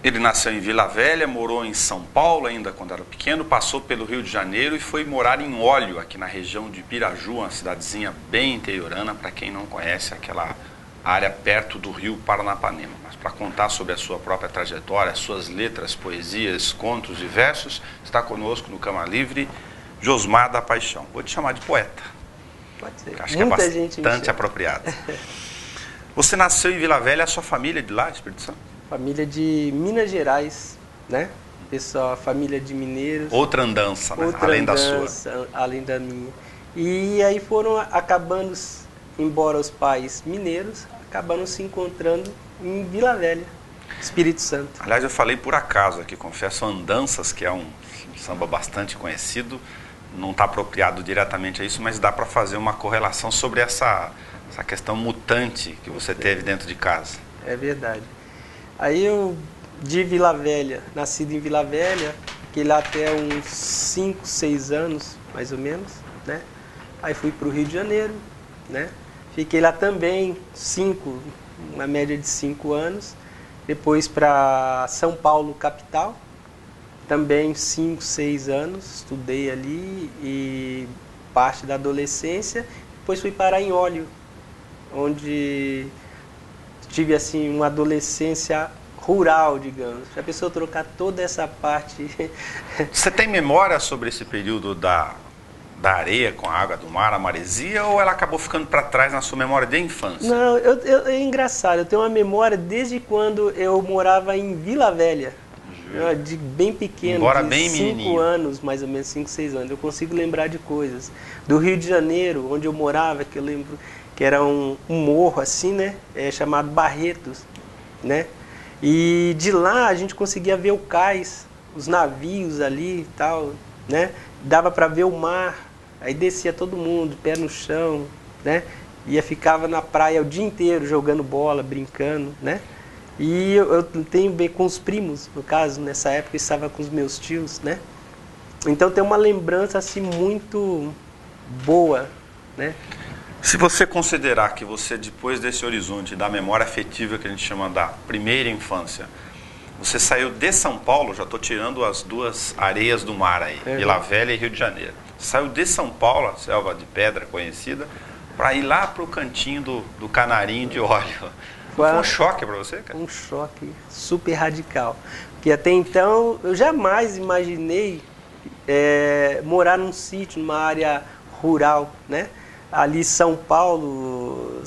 Ele nasceu em Vila Velha, morou em São Paulo ainda quando era pequeno, passou pelo Rio de Janeiro e foi morar em Óleo, aqui na região de Piraju, uma cidadezinha bem interiorana, para quem não conhece, aquela área perto do rio Paranapanema. Mas para contar sobre a sua própria trajetória, suas letras, poesias, contos e versos, está conosco no Cama Livre Josmar da Paixão. Vou te chamar de poeta. Pode ser. Acho que é bastante apropriado. Você nasceu em Vila Velha, a sua família é de lá, de Espírito Santo? Família de Minas Gerais, né? Pessoal, família de mineiros. Outra andança, né? Além da sua. Além da minha. E aí foram acabando, embora os pais mineiros, acabando se encontrando em Vila Velha, Espírito Santo. Aliás, eu falei por acaso aqui, confesso, Andanças, que é um samba bastante conhecido, não está apropriado diretamente a isso, mas dá para fazer uma correlação sobre essa questão mutante que você teve dentro de casa. É verdade. Aí eu, de Vila Velha, nascido em Vila Velha, fiquei lá até uns 5, 6 anos, mais ou menos, né? Aí fui para o Rio de Janeiro, né? Fiquei lá também uma média de 5 anos. Depois para São Paulo, capital, também 5, 6 anos, estudei ali e parte da adolescência. Depois fui parar em Óleo, onde tive assim uma adolescência rural, digamos. Já pensou trocar toda essa parte? Você tem memória sobre esse período da areia com a água do mar, a maresia, ou ela acabou ficando para trás na sua memória de infância? Não, é engraçado. Eu tenho uma memória desde quando eu morava em Vila Velha, de bem pequeno, embora de bem 5 anos, mais ou menos 5, 6 anos. Eu consigo lembrar de coisas. Do Rio de Janeiro, onde eu morava, que eu lembro que era um morro assim, né? Chamado Barretos, né? E de lá a gente conseguia ver o cais, os navios ali e tal, né? Dava para ver o mar, aí descia todo mundo, pé no chão, né? Ficava na praia o dia inteiro jogando bola, brincando, né? E eu tenho bem com os primos, no caso, nessa época eu estava com os meus tios, né? Então tem uma lembrança assim muito boa, né? Se você considerar que você, depois desse horizonte da memória afetiva que a gente chama da primeira infância, você saiu de São Paulo, já estou tirando as duas areias do mar aí, Vila Velha e Rio de Janeiro. Saiu de São Paulo, a selva de pedra conhecida, para ir lá para o cantinho do Canarinho de Óleo. Foi um choque para você, cara? Um choque super radical. Porque até então eu jamais imaginei morar num sítio, numa área rural, né? Ali São Paulo,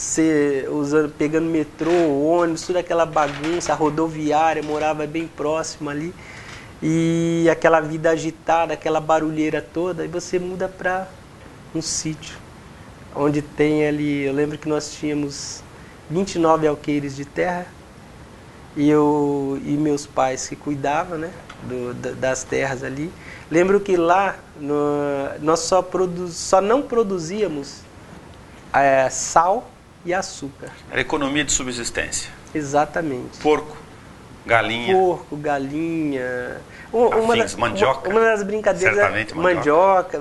pegando metrô, ônibus, toda aquela bagunça, a rodoviária, morava bem próximo ali. E aquela vida agitada, aquela barulheira toda, e você muda para um sítio, onde tem ali, eu lembro que nós tínhamos 29 alqueires de terra, e meus pais que cuidavam, né, das terras ali. Lembro que lá nós só não produzíamos sal e açúcar. Era economia de subsistência. Exatamente. Porco, galinha. Mandioca. Uma das brincadeiras certamente mandioca,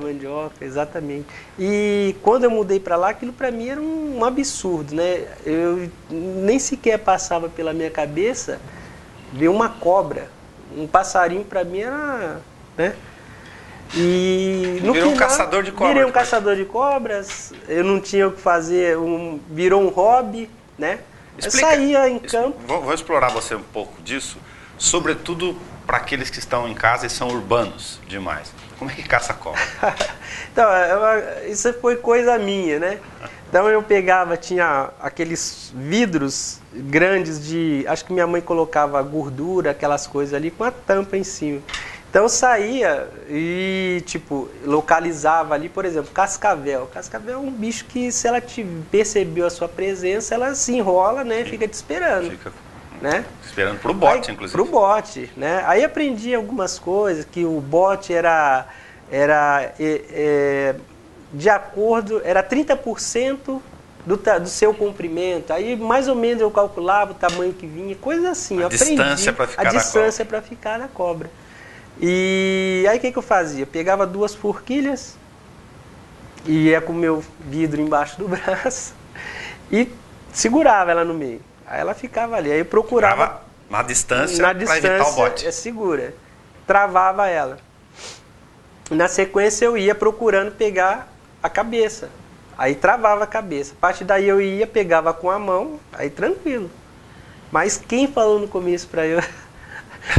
exatamente. E quando eu mudei para lá, aquilo para mim era um absurdo, né? Eu nem sequer passava pela minha cabeça ver uma cobra. Um passarinho para mim era, né? E no virou final, um caçador de cobras. Virei um caçador de cobras. Eu não tinha o que fazer, virou um hobby, né? Eu saía em campo. Vou explorar você um pouco disso, sobretudo para aqueles que estão em casa e são urbanos demais. Como é que caça cobra? Então, isso foi coisa minha, né? Então eu pegava, tinha aqueles vidros grandes acho que minha mãe colocava gordura, aquelas coisas ali, com a tampa em cima. Então eu saía e, localizava ali, por exemplo, cascavel. Cascavel é um bicho que, se ela percebeu a sua presença, ela se enrola, né? Fica te esperando. Né? Esperando pro bote, inclusive. Pro bote, né? Aí aprendi algumas coisas, que o bote era de acordo, era 30% do seu comprimento. Aí mais ou menos eu calculava o tamanho que vinha, coisas assim. A distância para ficar na cobra. A distância para ficar na cobra. E aí o que eu fazia? Pegava 2 forquilhas, ia com o meu vidro embaixo do braço e segurava ela no meio. Aí ela ficava ali. Aí eu procurava... Na distância, na para evitar o bote. distância segura. Travava ela. Na sequência eu ia procurando pegar a cabeça. Aí travava a cabeça. A partir daí eu ia, pegava com a mão, aí tranquilo. Mas quem falou no começo para eu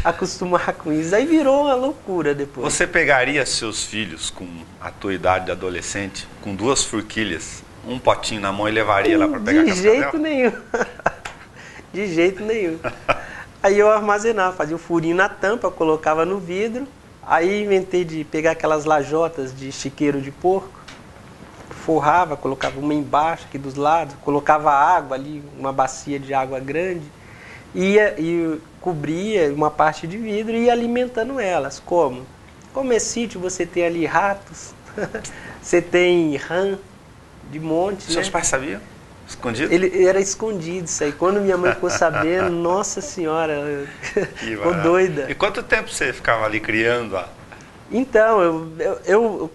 acostumar com isso? Aí virou uma loucura depois. Você pegaria seus filhos com a tua idade de adolescente, com 2 forquilhas, um potinho na mão e levaria lá para pegar a De cascavel? jeito nenhum. De jeito nenhum. Aí eu armazenava, fazia o furinho na tampa, colocava no vidro. Aí inventei de pegar aquelas lajotas de chiqueiro de porco, forrava, colocava uma embaixo aqui dos lados, colocava água ali, uma bacia de água grande, e cobria uma parte de vidro e ia alimentando elas. Como? Como é sítio, você tem ali ratos, você tem rã de monte. Seus né? pais sabiam? Escondido? Ele era escondido isso aí. Quando minha mãe ficou sabendo, nossa senhora, ficou doida. E quanto tempo você ficava ali criando? Então, eu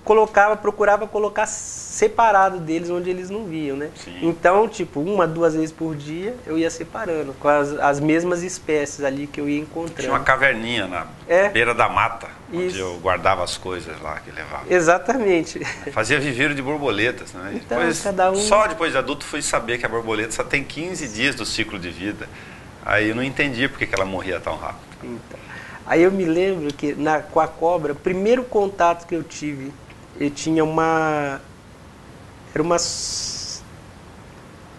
procurava colocar separado deles onde eles não viam, né? Sim. Então, tipo, 1, 2 vezes por dia eu ia separando, com as mesmas espécies ali que eu ia encontrando. Tinha uma caverninha na beira da mata, onde eu guardava as coisas lá que levava. Exatamente. Fazia viveiro de borboletas, né? Então, Depois, cada um... Só depois de adulto fui saber que a borboleta só tem 15 dias do ciclo de vida. Aí eu não entendi por que ela morria tão rápido. Então, aí eu me lembro que com a cobra, o primeiro contato que eu tive, eu tinha era uma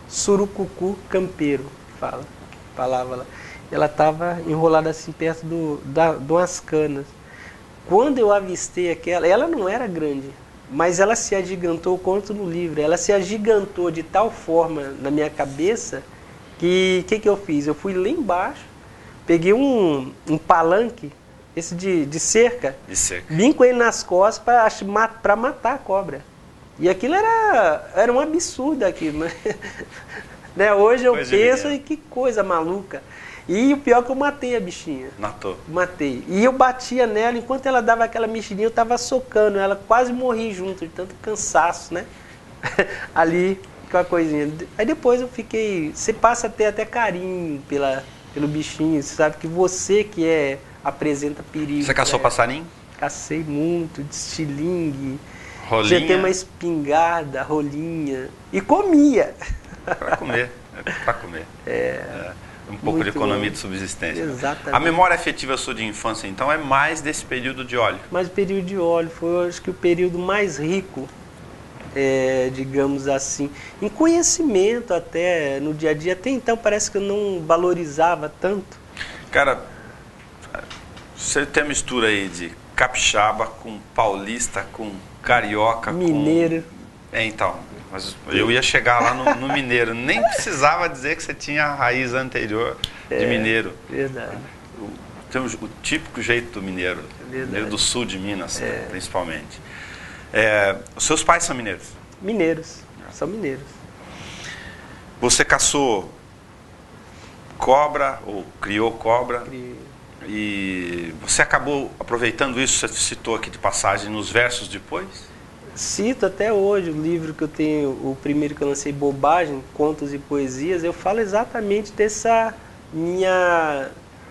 surucucu campeiro, falava lá. Ela estava enrolada assim perto de umas canas. Quando eu avistei aquela, ela não era grande, mas ela se agigantou, eu conto no livro, ela se agigantou de tal forma na minha cabeça que que eu fiz? Eu fui lá embaixo, peguei um palanque, esse de cerca, vim com ele nas costas para matar a cobra. E aquilo era um absurdo aquilo, né? Hoje eu penso, e que coisa maluca. E o pior é que eu matei a bichinha. Matou. Matei. E eu batia nela, enquanto ela dava aquela mexidinha, eu estava socando ela, quase morri junto, de tanto cansaço, né? Ali, com a coisinha. Aí depois eu fiquei... Você passa a ter até carinho pelo bichinho, você sabe que você que apresenta perigo. Você caçou passarinho? Cacei muito, de estilingue. Rolinha? Já tem uma espingarda, rolinha. E comia. Para comer. Para comer. Um pouco de economia de subsistência. Exatamente. A memória afetiva sua de infância, então, é mais desse período de óleo? Mais o período de óleo. Foi, acho que, o período mais rico, digamos assim, em conhecimento até, no dia a dia. Até então, parece que eu não valorizava tanto. Cara, você tem a mistura aí de capixaba com paulista, com carioca, mineiro. Então, mas eu ia chegar lá no mineiro. Nem precisava dizer que você tinha a raiz anterior de mineiro. Verdade. Tem o típico jeito do mineiro. Mineiro do sul de Minas, principalmente. Os seus pais são mineiros? Mineiros. São mineiros. Você caçou cobra, ou criou cobra? Criei. E você acabou aproveitando isso, você citou aqui de passagem, nos versos depois? Cito até hoje o livro que eu tenho, o primeiro que eu lancei, Bobagem, Contos e Poesias. Eu falo exatamente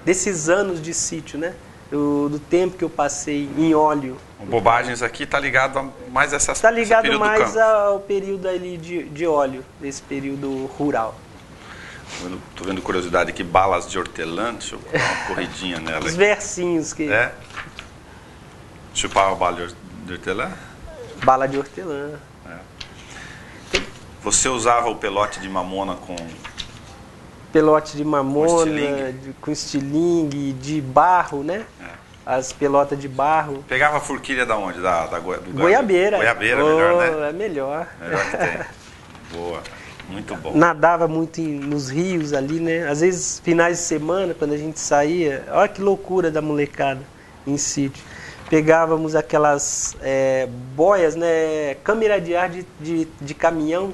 desses anos de sítio, né? Do tempo que eu passei em óleo. Bobagens aqui está ligado a mais essa Está ligado mais do ao período ali de óleo, desse período rural. Estou vendo curiosidade aqui, balas de hortelã, deixa eu dar uma corridinha nela. Os versinhos que... Chupava bala de hortelã? Bala de hortelã. Você usava o pelote de mamona com... Pelote de mamona, com estilingue, de barro, né? As pelotas de barro. Pegava a forquilha da onde? Do goiabeira. Goiabeira, melhor, né? É melhor. Melhor que tem. Boa. Muito bom. Nadava muito nos rios ali, né? Às vezes, finais de semana, quando a gente saía, olha que loucura da molecada em sítio. Pegávamos aquelas boias, né? Câmera de ar de caminhão,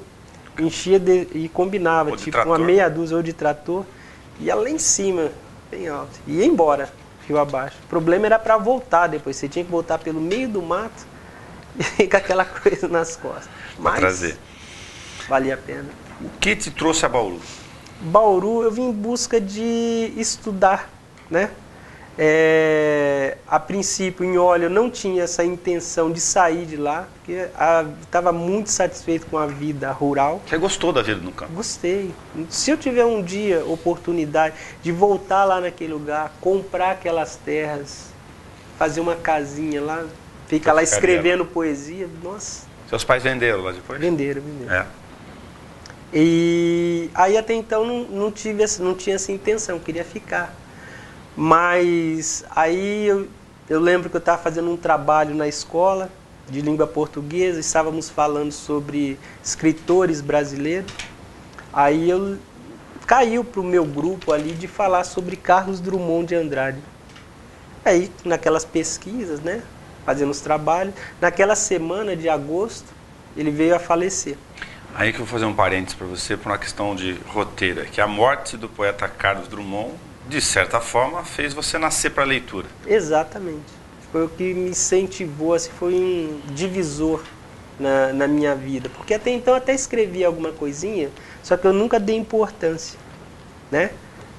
enchia e combinava, ou de tipo trator. Uma meia dúzia ou de trator, ia lá em cima, bem alto, e ia embora, rio abaixo. O problema era para voltar depois, você tinha que voltar pelo meio do mato e com aquela coisa nas costas. Para trazer. Valia a pena. O que te trouxe a Bauru? Bauru eu vim em busca de estudar, né? A princípio, em Olho, eu não tinha essa intenção de sair de lá, porque estava muito satisfeito com a vida rural. Você gostou da vida no campo? Gostei. Se eu tiver um dia oportunidade de voltar lá naquele lugar, comprar aquelas terras, fazer uma casinha lá, ficar lá escrevendo poesia, nossa. Seus pais venderam lá depois? Venderam. É. E aí até então não tinha essa intenção, eu queria ficar. Mas aí eu lembro que eu estava fazendo um trabalho na escola de língua portuguesa, estávamos falando sobre escritores brasileiros. Aí caiu para o meu grupo ali de falar sobre Carlos Drummond de Andrade. Aí, naquelas pesquisas, né, fazendo os trabalhos, naquela semana de agosto, ele veio a falecer. Aí que eu vou fazer um parênteses para você, por uma questão de roteiro, que a morte do poeta Carlos Drummond, de certa forma, fez você nascer para a leitura. Exatamente. Foi o que me incentivou, assim, foi um divisor na minha vida. Porque até então eu até escrevia alguma coisinha, só que eu nunca dei importância, né?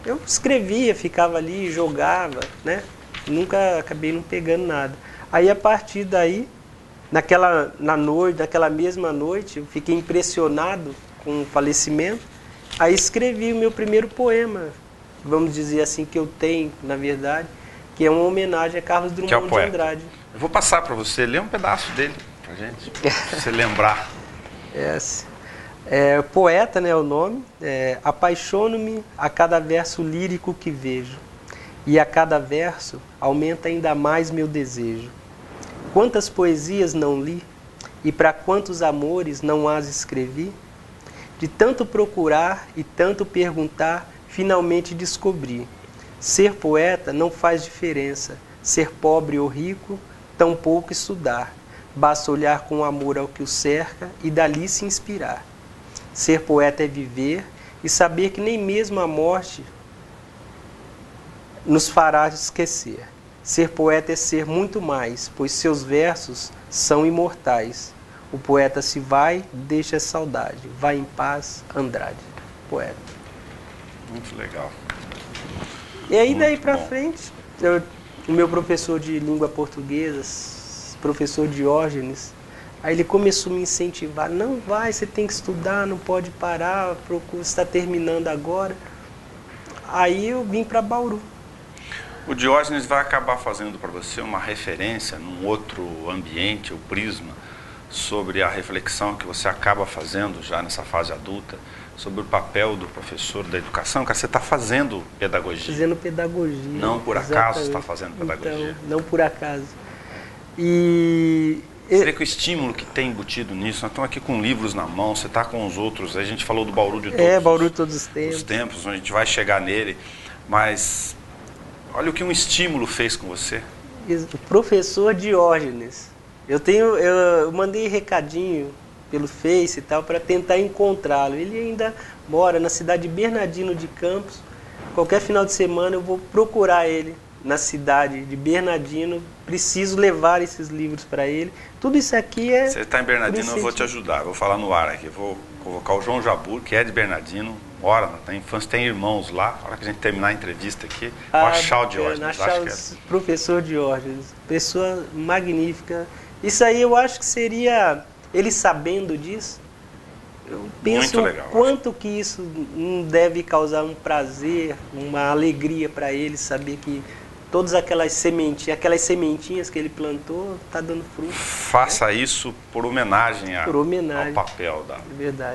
Eu escrevia, ficava ali, jogava, né? Nunca acabei não pegando nada. Aí a partir daí, naquela mesma noite, eu fiquei impressionado com o falecimento. Aí escrevi o meu primeiro poema, vamos dizer assim, que eu tenho, na verdade, que é uma homenagem a Carlos Drummond de Andrade. Eu vou passar para você, ler um pedaço dele pra gente, pra você lembrar. Poeta, né, o nome. Apaixono-me a cada verso lírico que vejo, e a cada verso aumenta ainda mais meu desejo. Quantas poesias não li, e para quantos amores não as escrevi? De tanto procurar e tanto perguntar, finalmente descobri. Ser poeta não faz diferença, ser pobre ou rico, tampouco estudar. Basta olhar com amor ao que o cerca e dali se inspirar. Ser poeta é viver e saber que nem mesmo a morte nos fará esquecer. Ser poeta é ser muito mais, pois seus versos são imortais. O poeta se vai, deixa saudade. Vai em paz, Andrade. Poeta. Muito legal. E aí daí pra frente, o meu professor de língua portuguesa, professor Diógenes, aí ele começou a me incentivar. Não vai, você tem que estudar, não pode parar, procura, você está terminando agora. Aí eu vim para Bauru. O Diógenes vai acabar fazendo para você uma referência num outro ambiente, o prisma, sobre a reflexão que você acaba fazendo já nessa fase adulta, sobre o papel do professor da educação. Cara, você está fazendo pedagogia. Fazendo pedagogia. Não por acaso está fazendo pedagogia. Então, não por acaso. Você vê que o estímulo que tem embutido nisso, nós estamos aqui com livros na mão, você está com os outros, a gente falou do Bauru de todos, Bauru de todos os tempos, onde a gente vai chegar nele, mas olha o que um estímulo fez com você. O professor Diógenes. Eu mandei recadinho pelo Face e tal para tentar encontrá-lo. Ele ainda mora na cidade de Bernardino de Campos. Qualquer final de semana eu vou procurar ele na cidade de Bernardino. Preciso levar esses livros para ele. Tudo isso aqui é... Você está em Bernardino, eu vou te ajudar. Vou falar no ar aqui. Vou convocar o João Jabur, que é de Bernardino. Mora na infância, tem irmãos lá. Na hora que a gente terminar a entrevista aqui, vou achar o Diógenes. Professor Diógenes. Pessoa magnífica. Isso aí eu acho que seria... Ele sabendo disso, eu penso o quanto que isso não deve causar um prazer, uma alegria para ele saber que todas aquelas sementinhas que ele plantou tá dando fruto. Faça isso por homenagem ao papel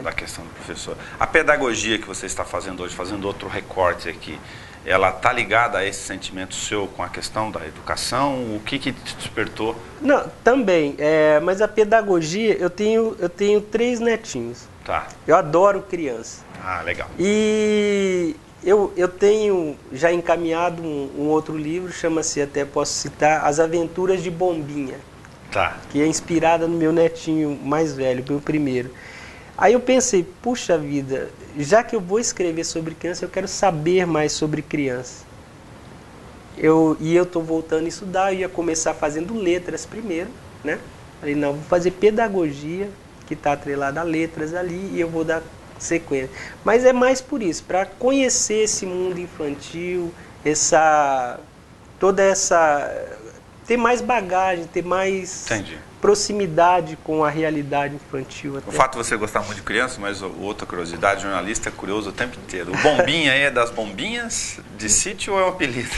da questão do professor. A pedagogia que você está fazendo hoje, fazendo outro recorte aqui, ela está ligada a esse sentimento seu com a questão da educação? O que te despertou? Não, também. Mas a pedagogia, eu tenho 3 netinhos. Tá. Eu adoro criança. Ah, legal. E eu tenho já encaminhado um outro livro, chama-se, até posso citar, As Aventuras de Bombinha. Tá. Que é inspirada no meu netinho mais velho, meu primeiro. Aí eu pensei, puxa vida, já que eu vou escrever sobre criança, eu quero saber mais sobre criança. Eu estou voltando a estudar, eu ia começar fazendo letras primeiro, né? Falei, não, vou fazer pedagogia, que está atrelada a letras ali, e eu vou dar sequência. Mas é mais por isso, para conhecer esse mundo infantil, ter mais bagagem, ter mais Entendi. proximidade com a realidade infantil. Até. O fato de você gostar muito de criança, mas outra curiosidade, jornalista é curioso o tempo inteiro. O Bombinha aí é das bombinhas de sítio ou é um apelido?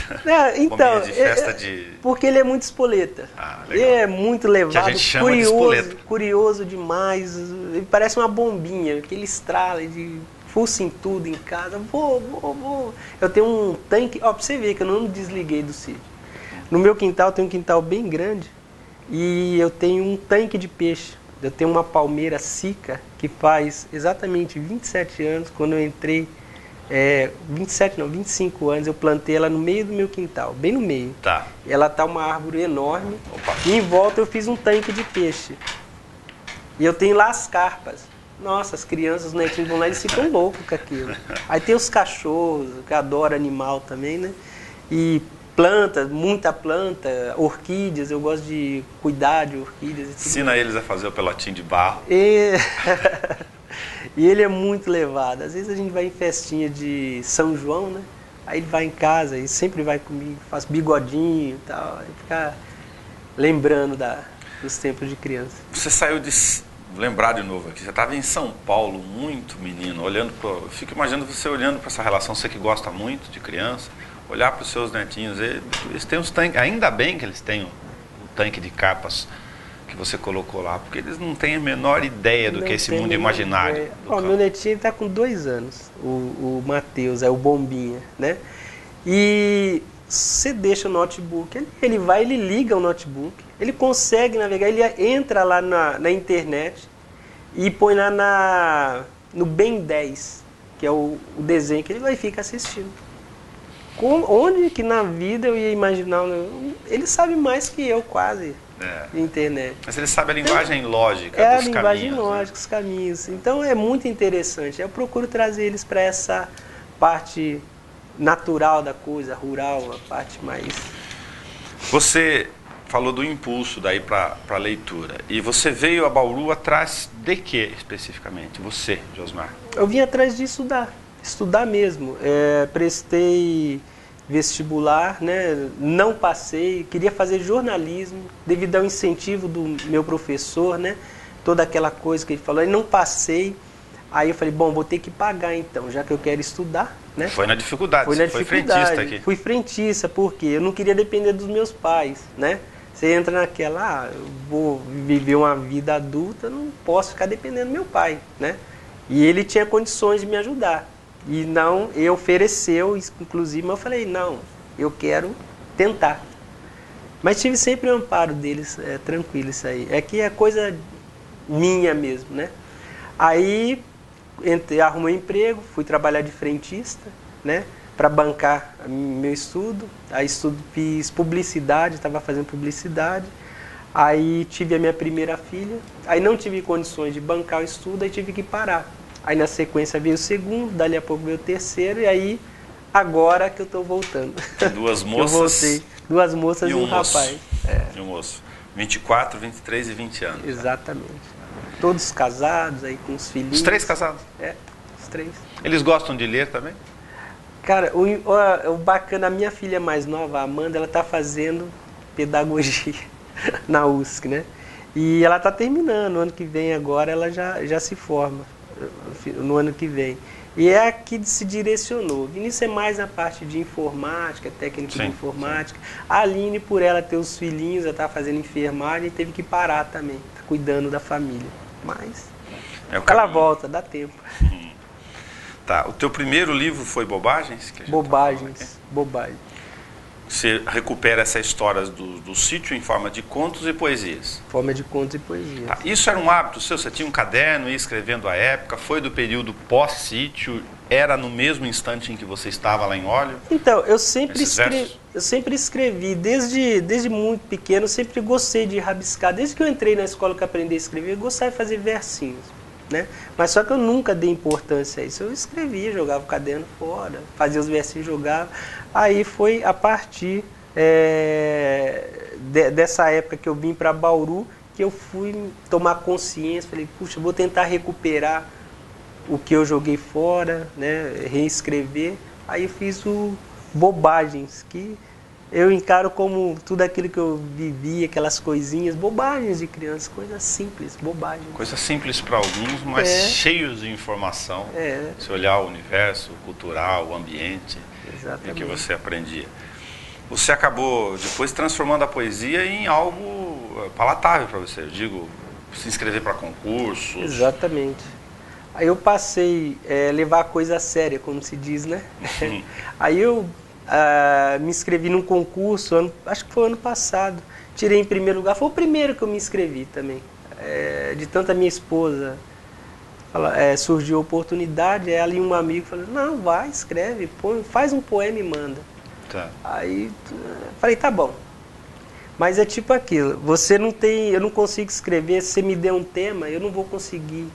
Então, Bombinha de festa de... Porque ele é muito espoleta. Legal. Ele é muito levado, que a gente chama de espoleta. Curioso demais. Ele parece uma bombinha, que ele estrala, ele fuça em tudo em casa. Vou. Eu tenho um tanque, pra você ver que eu não me desliguei do sítio. No meu quintal, tem um quintal bem grande e eu tenho um tanque de peixe. Eu tenho uma palmeira Sica que faz exatamente 27 anos, quando eu entrei, 25 anos, eu plantei ela no meio do meu quintal, bem no meio. Tá. Ela tá uma árvore enorme. Opa. E em volta eu fiz um tanque de peixe. E eu tenho lá as carpas. Nossa, as crianças, os netinhos vão lá e eles ficam loucos com aquilo. Aí tem os cachorros, que adoram animal também, né? E plantas, muita planta, orquídeas, eu gosto de cuidar de orquídeas. Ensina eles a fazer o pelotinho de barro. E ele é muito levado. Às vezes a gente vai em festinha de São João, né? Aí ele vai em casa e sempre vai comigo, faz bigodinho e tal. Aí fica lembrando dos tempos de criança. Você saiu de... Lembrar de novo aqui, você estava em São Paulo, muito menino, olhando para... Eu fico imaginando você olhando para essa relação, você que gosta muito de criança, olhar para os seus netinhos, eles têm os tanques, ainda bem que eles têm o tanque de capas que você colocou lá, porque eles não têm a menor ideia do que é esse mundo imaginário. Meu netinho está com 2 anos, o Matheus, é o Bombinha, né? E você deixa o notebook, ele vai, ele liga o notebook, ele consegue navegar, ele entra lá na internet e põe lá no Ben 10, que é o desenho que ele vai ficar assistindo. Onde que na vida eu ia imaginar? Ele sabe mais que eu quase de internet. Mas ele sabe a linguagem lógica dos caminhos. É a linguagem lógica, os caminhos. Então é muito interessante. Eu procuro trazer eles para essa parte natural da coisa, rural, a parte mais... Você falou do impulso daí para a leitura. E você veio a Bauru atrás de quê, especificamente? Você, Josmar? Eu vim atrás de estudar mesmo. Prestei vestibular, né? Não passei, queria fazer jornalismo, devido ao incentivo do meu professor, né? Toda aquela coisa que ele falou, e não passei. Aí eu falei, bom, vou ter que pagar então, já que eu quero estudar, né? Foi na dificuldade, foi frentista aqui. Fui frentista, porque eu não queria depender dos meus pais, né? Você entra naquela, eu vou viver uma vida adulta, não posso ficar dependendo do meu pai, né? E ele tinha condições de me ajudar. E não, ele ofereceu, inclusive, mas eu falei, não, eu quero tentar. Mas tive sempre o amparo deles, tranquilo isso aí. É que é coisa minha mesmo, né? Aí arrumei um emprego, fui trabalhar de frentista, né? Para bancar meu estudo. Aí fiz publicidade, estava fazendo publicidade. Aí tive a minha primeira filha. Aí não tive condições de bancar o estudo, aí tive que parar. Aí na sequência veio o segundo, dali a pouco veio o terceiro, e aí agora que eu estou voltando. Duas moças. Eu voltei. 2 moças e um rapaz. E um moço. 24, 23 e 20 anos. Exatamente. Todos casados, aí com os filhinhos. Os 3 casados? Os 3. Eles gostam de ler também? Cara, o bacana, a minha filha mais nova, a Amanda, ela está fazendo pedagogia na USC, né? E ela está terminando, no ano que vem agora ela já se forma, no ano que vem. E é a que se direcionou. Vinícius é mais na parte de informática, técnica de informática. A Aline, por ela ter os filhinhos, ela está fazendo enfermagem e teve que parar também, tá cuidando da família. Mas ela volta, dá tempo. Tá, o teu primeiro livro foi Bobagens? Bobagens. Você recupera essa história do sítio em forma de contos e poesias. Forma de contos e poesias. Tá, isso era um hábito seu? Você tinha um caderno, ia escrevendo a época? Foi do período pós-sítio? Era no mesmo instante em que você estava lá em Óleo? Então, eu sempre escrevi. Desde muito pequeno, eu sempre gostei de rabiscar. Desde que eu entrei na escola que eu aprendi a escrever, eu gostava de fazer versinhos. Né? Mas só que eu nunca dei importância a isso. Eu escrevia, jogava o caderno fora, fazia os versinhos, jogava. Aí foi a partir dessa época que eu vim para Bauru que eu fui tomar consciência. Falei, puxa, vou tentar recuperar o que eu joguei fora, né, reescrever. Aí eu fiz o Bobagens, que eu encaro como tudo aquilo que eu vivi, aquelas coisinhas, bobagens de criança, coisas simples, bobagens. Coisas simples para alguns, mas cheios de informação. Se olhar o universo, o cultural, o ambiente, em que você aprendia. Você acabou depois transformando a poesia em algo palatável para você. Eu digo, se inscrever para concursos. Exatamente. Aí eu passei a levar a coisa a séria, como se diz, né? Aí eu me inscrevi num concurso, acho que foi ano passado. Tirei em primeiro lugar, foi o primeiro que eu me inscrevi também. De tanto a minha esposa surgiu a oportunidade, ela e um amigo falaram, não, vai, escreve, faz um poema e manda. Tá. Aí falei, tá bom. Mas é tipo aquilo, você não tem, eu não consigo escrever, se você me der um tema, eu não vou conseguir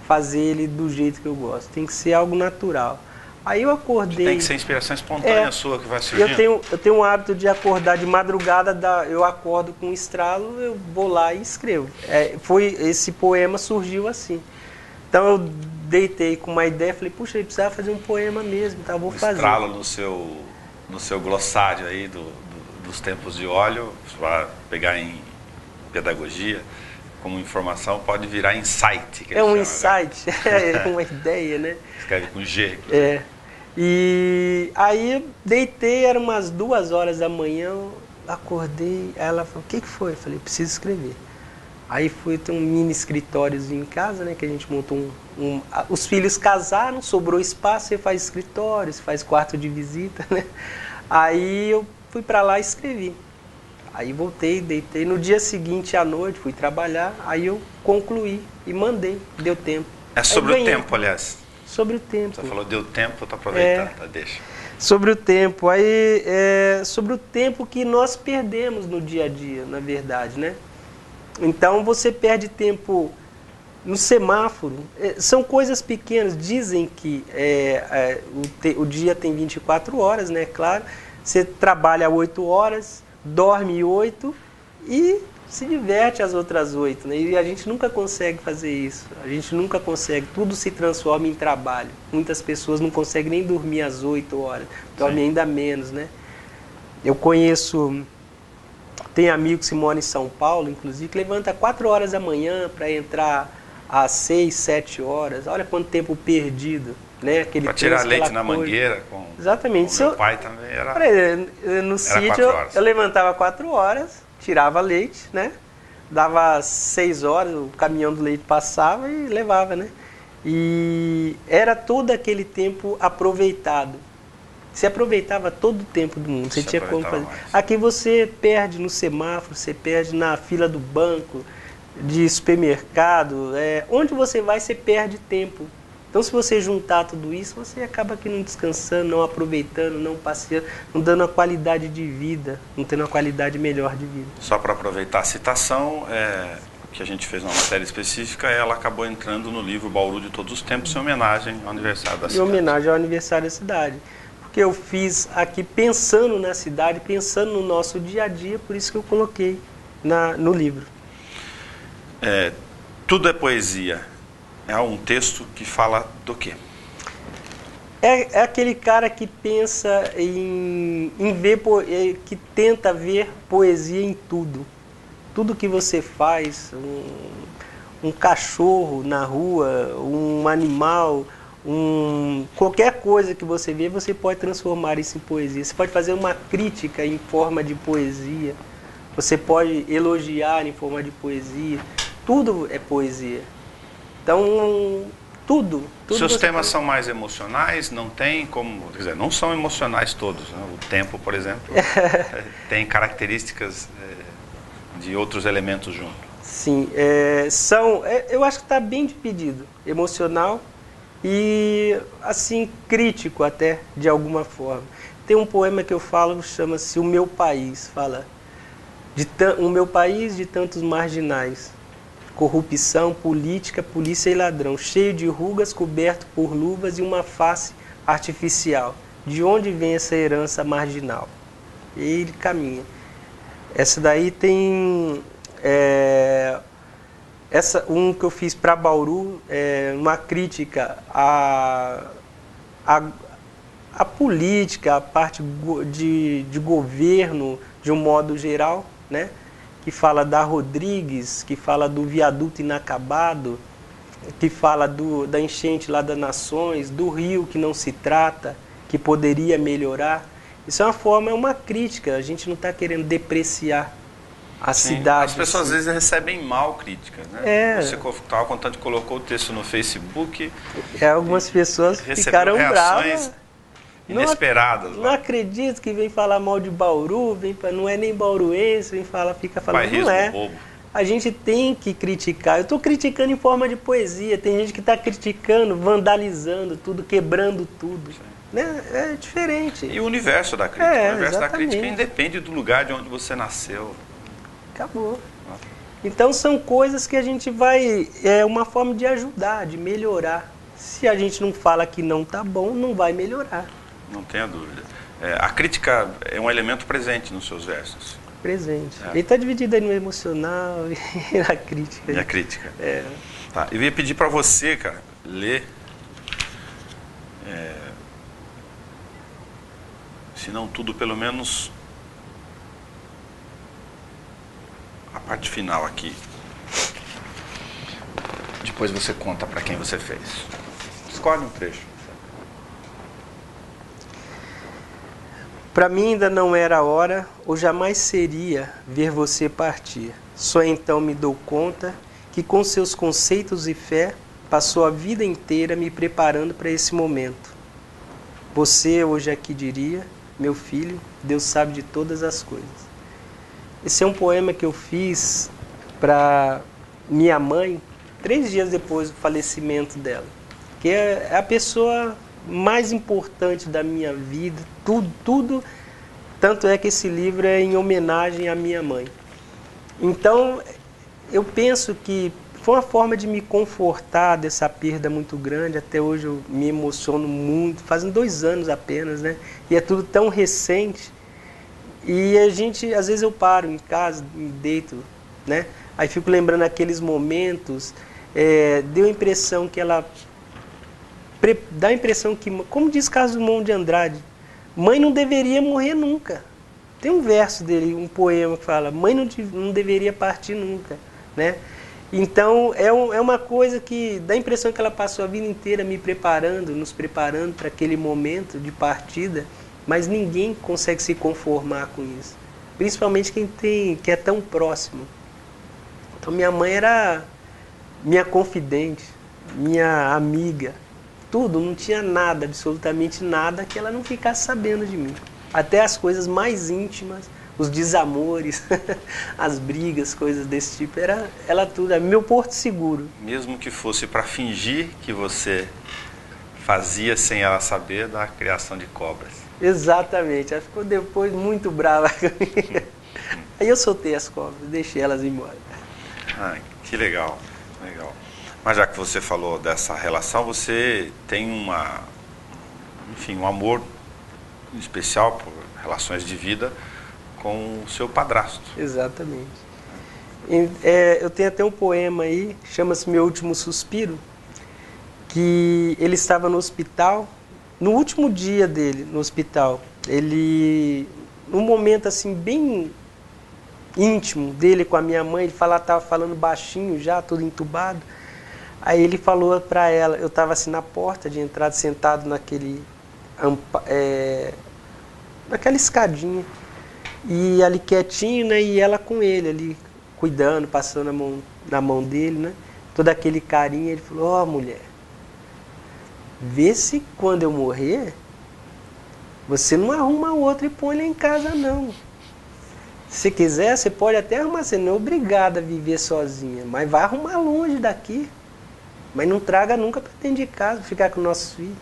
fazer ele do jeito que eu gosto. Tem que ser algo natural. Aí eu acordei... Tem que ser inspiração espontânea sua que vai surgindo. Eu tenho um hábito de acordar de madrugada, eu acordo com um estralo, eu vou lá e escrevo. Esse poema surgiu assim. Então eu deitei com uma ideia, falei, puxa, eu precisava fazer um poema mesmo, tá, vou fazer. Estralo no seu glossário aí dos tempos de óleo, para pegar em pedagogia, como informação, pode virar insight. É um insight, é uma ideia, né? Escreve com G. E aí eu deitei, eram umas 2 horas da manhã, eu acordei, ela falou, o que foi? Eu falei, preciso escrever. Aí fui ter um mini escritóriozinho em casa, né, que a gente montou os filhos casaram, sobrou espaço, você faz escritório, você faz quarto de visita, né? Aí eu fui para lá e escrevi. Aí voltei, deitei. No dia seguinte à noite, fui trabalhar, aí eu concluí e mandei, deu tempo. É sobre o tempo, aliás. Sobre o tempo. Você falou deu tempo, eu tô aproveitando, tá, deixa. Sobre o tempo, aí sobre o tempo que nós perdemos no dia a dia, na verdade, né? Então você perde tempo no semáforo, são coisas pequenas, dizem que o dia tem 24 horas, né, claro, você trabalha 8 horas, dorme 8 e se diverte as outras 8, né? E a gente nunca consegue fazer isso, a gente nunca consegue, tudo se transforma em trabalho. Muitas pessoas não conseguem nem dormir às 8 horas, dormem ainda menos, né? Eu conheço, tem amigos que moram em São Paulo, inclusive, que levanta 4 horas da manhã para entrar às 6, 7 horas, olha quanto tempo perdido. Né? Para tirar leite na mangueira. Exatamente. Meu pai também era. No sítio eu levantava 4 horas, tirava leite, né? Dava 6 horas, o caminhão do leite passava e levava, né? E era todo aquele tempo aproveitado. Você aproveitava todo o tempo do mundo. Você tinha como fazer. Aqui você perde no semáforo, você perde na fila do banco, de supermercado. Onde você vai, você perde tempo. Então, se você juntar tudo isso, você acaba aqui não descansando, não aproveitando, não passeando, não dando uma qualidade de vida, não tendo uma qualidade melhor de vida. Só para aproveitar a citação, que a gente fez uma matéria específica, ela acabou entrando no livro Bauru de Todos os Tempos, em homenagem ao aniversário da cidade. Em homenagem ao aniversário da cidade. Porque eu fiz aqui pensando na cidade, pensando no nosso dia a dia, por isso que eu coloquei no livro. Tudo é poesia. É um texto que fala do quê? É aquele cara que pensa em ver, que tenta ver poesia em tudo. Tudo que você faz, um cachorro na rua, um animal, qualquer coisa que você vê, você pode transformar isso em poesia. Você pode fazer uma crítica em forma de poesia. Você pode elogiar em forma de poesia. Tudo é poesia. Então, tudo Seus temas são mais emocionais, não tem como... Quer dizer, não são emocionais todos. Né? O tempo, por exemplo, tem características de outros elementos junto. Sim, eu acho que está bem dividido. Emocional e, assim, crítico até, de alguma forma. Tem um poema que eu falo, chama-se O Meu País. Fala, o meu país de tantos marginais. Corrupção, política, polícia e ladrão, cheio de rugas, coberto por luvas e uma face artificial. De onde vem essa herança marginal? E ele caminha. Essa daí tem Um que eu fiz para Bauru é uma crítica à política, à parte de governo de um modo geral, né? Que fala da Rodrigues, que fala do viaduto inacabado, que fala da enchente lá das Nações, do rio que não se trata, que poderia melhorar. Isso é uma crítica, a gente não está querendo depreciar a cidade. As pessoas às vezes recebem mal críticas, né? Você estava contando que colocou o texto no Facebook. Algumas pessoas ficaram bravas. Inesperadas. Não acredito que vem falar mal de Bauru, não é nem bauruense, fica falando, não é. Bobo. A gente tem que criticar. Eu estou criticando em forma de poesia. Tem gente que está criticando, vandalizando tudo, quebrando tudo. Né? É diferente. E o universo da crítica. O universo da crítica independe do lugar de onde você nasceu. Acabou. Então são coisas que a gente vai... É uma forma de ajudar, de melhorar. Se a gente não fala que não está bom, não vai melhorar. Não tenha dúvida. A crítica é um elemento presente nos seus versos. Presente. Ele está dividido aí no emocional e na crítica. E a crítica. Tá. Eu ia pedir para você, cara, ler... se não tudo, pelo menos a parte final aqui. Depois você conta para quem você fez. Escolhe um trecho. Para mim ainda não era a hora, ou jamais seria, ver você partir. Só então me dou conta que com seus conceitos e fé, passou a vida inteira me preparando para esse momento. Você hoje aqui diria, meu filho, Deus sabe de todas as coisas. Esse é um poema que eu fiz para minha mãe, 3 dias depois do falecimento dela. Que é a pessoa mais importante da minha vida, tudo. Tanto é que esse livro é em homenagem à minha mãe. Então, eu penso que foi uma forma de me confortar dessa perda muito grande. Até hoje eu me emociono muito, fazem 2 anos apenas, né? E é tudo tão recente. E às vezes eu paro em casa, me deito, né? Aí fico lembrando aqueles momentos, deu a impressão que ela... Dá a impressão que, como diz Carlos Drummond de Andrade, mãe não deveria morrer nunca. Tem um verso dele, um poema que fala, mãe não deveria partir nunca, né? Então, é uma coisa que dá a impressão que ela passou a vida inteira nos preparando para aquele momento de partida, mas ninguém consegue se conformar com isso. Principalmente que é tão próximo. Então, minha mãe era minha confidente, minha amiga, tudo, não tinha nada, absolutamente nada que ela não ficasse sabendo de mim. Até as coisas mais íntimas, os desamores, as brigas, coisas desse tipo, ela tudo, é meu porto seguro. Mesmo que fosse para fingir que você fazia sem ela saber da criação de cobras. Exatamente, ela ficou depois muito brava comigo. Aí eu soltei as cobras, deixei elas embora. Que legal, legal. Mas já que você falou dessa relação, você tem um amor especial por relações de vida com o seu padrasto. Exatamente. Eu tenho até um poema aí, chama-se Meu Último Suspiro, que ele estava no hospital, no último dia dele no hospital, num momento assim bem íntimo dele com a minha mãe, ele estava falando baixinho já, todo entubado. Aí ele falou para ela, eu estava assim na porta de entrada, sentado naquela escadinha, e ali quietinho, né, e ela com ele ali, cuidando, passando a mão na mão dele, né, todo aquele carinho. Ele falou, ó, mulher, vê se quando eu morrer, você não arruma outra e põe lá em casa não. Se quiser, você pode até arrumar, você não é obrigada a viver sozinha, mas vai arrumar longe daqui. Mas não traga nunca para dentro de casa, ficar com nossos filhos.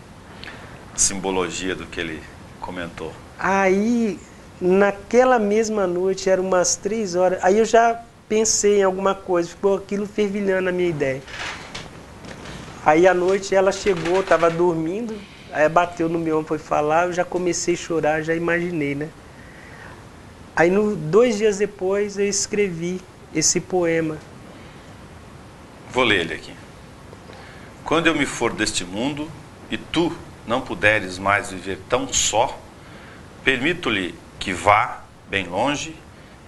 Simbologia do que ele comentou. Aí, naquela mesma noite, eram umas 3 horas, aí eu já pensei em alguma coisa, ficou aquilo fervilhando a minha ideia. Aí à noite ela chegou, estava dormindo, aí bateu no meu ombro, foi falar, eu já comecei a chorar, já imaginei, né? Aí 2 dias depois eu escrevi esse poema. Vou ler ele aqui. Quando eu me for deste mundo e tu não puderes mais viver tão só, permito-lhe que vá bem longe,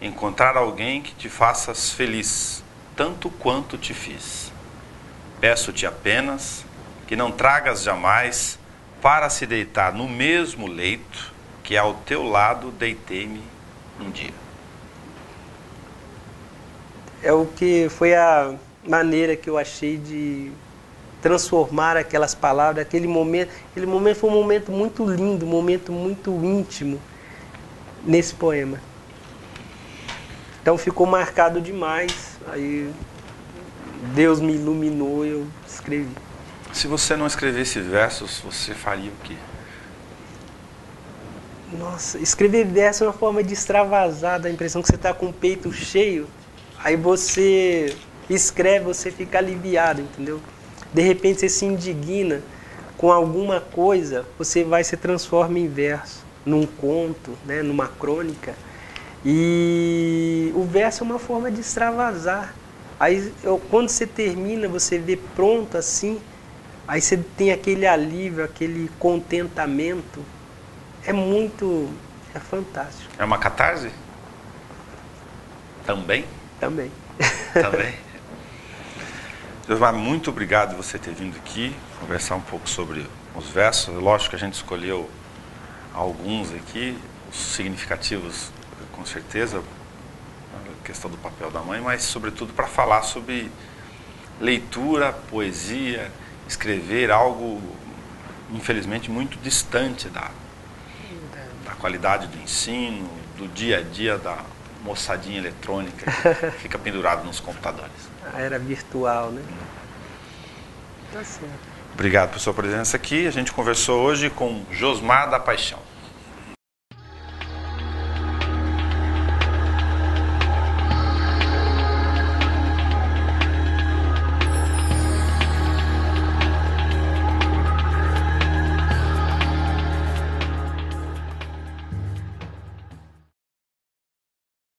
encontrar alguém que te faças feliz, tanto quanto te fiz. Peço-te apenas que não tragas jamais para se deitar no mesmo leito que ao teu lado deitei-me um dia. É o que foi a maneira que eu achei de transformar aquelas palavras, aquele momento foi um momento muito lindo, um momento muito íntimo nesse poema. Então ficou marcado demais, aí Deus me iluminou e eu escrevi. Se você não escrevesse versos, você faria o quê? Nossa, escrever verso é uma forma de extravasar, dá a impressão que você está com o peito cheio, aí você escreve, você fica aliviado, entendeu? De repente você se indigna com alguma coisa, você vai se transforma em verso, num conto, né, numa crônica. E o verso é uma forma de extravasar. Aí quando você termina, você vê pronto assim, aí você tem aquele alívio, aquele contentamento. É fantástico. É uma catarse? Também? Também. Também. Josmar, muito obrigado por você ter vindo aqui, conversar um pouco sobre os versos. Lógico que a gente escolheu alguns aqui, os significativos, com certeza, a questão do papel da mãe, mas sobretudo para falar sobre leitura, poesia, escrever algo, infelizmente, muito distante da qualidade do ensino, do dia a dia da moçadinha eletrônica que fica pendurado nos computadores. A era virtual, né? Tá certo. Obrigado por sua presença aqui. A gente conversou hoje com Josmar da Paixão.